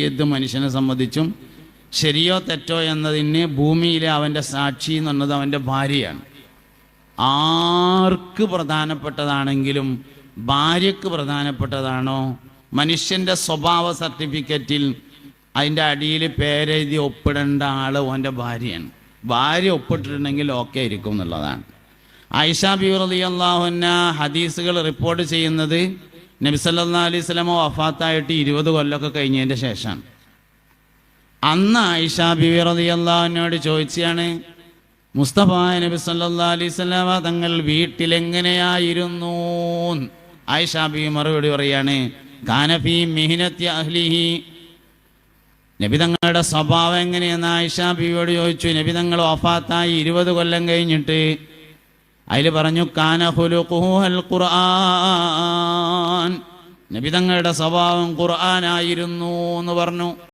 ഏത് മനുഷ്യനെ സംബന്ധിച്ചും ശരിയോ തെറ്റോ എന്നതിന് ഭൂമിയിലെ അവൻ്റെ സാക്ഷി എന്ന് പറഞ്ഞത് അവൻ്റെ ഭാര്യയാണ്. ആർക്ക് പ്രധാനപ്പെട്ടതാണെങ്കിലും ഭാര്യക്ക് പ്രധാനപ്പെട്ടതാണോ? മനുഷ്യൻ്റെ സ്വഭാവ സർട്ടിഫിക്കറ്റിൽ അതിൻ്റെ അടിയിൽ പേരെഴുതി ഒപ്പിടേണ്ട ആൾ ഓൻ്റെ ഭാര്യയാണ്. ഭാര്യ ഒപ്പിട്ടിട്ടുണ്ടെങ്കിൽ ഓക്കെ ആയിരിക്കും എന്നുള്ളതാണ്. ആയിഷ ബീവി റളിയല്ലാഹു അൻഹ ഹദീസുകൾ റിപ്പോർട്ട് ചെയ്യുന്നത് നബി സല്ലല്ലാഹു അലൈഹി വസല്ലം വഫാത്തായിട്ട് 20 കൊല്ലമൊക്കെ കഴിഞ്ഞതിൻ്റെ ശേഷമാണ്. അന്ന് ആയിഷ ബീവി റളിയല്ലാഹു അൻഹയോട് ചോദിച്ചാണ്, മുസ്തഫ നബി സല്ലല്ലാഹു അലൈഹി വസല്ലം തങ്ങൾ വീട്ടിലെങ്ങനെയായിരുന്നു? ആയിഷ ബീവി മറുപടി പറയാണ്, കാനഫി മിഹ്നത്തി അഹ്ലിഹി. നബി തങ്ങളുടെ സ്വഭാവം എങ്ങനെയെന്ന് ആയിഷ ബീവിയോട് ചോദിച്ചു. നബി തങ്ങൾ വഫാത്തായി 20 കൊല്ലം കഴിഞ്ഞിട്ട് അതിൽ പറഞ്ഞു, കാന ഖുലുഖുഹു അൽ ഖുർആൻ. നബി തങ്ങളുടെ സ്വഭാവം ഖുർആനായിരുന്നു എന്ന് പറഞ്ഞു.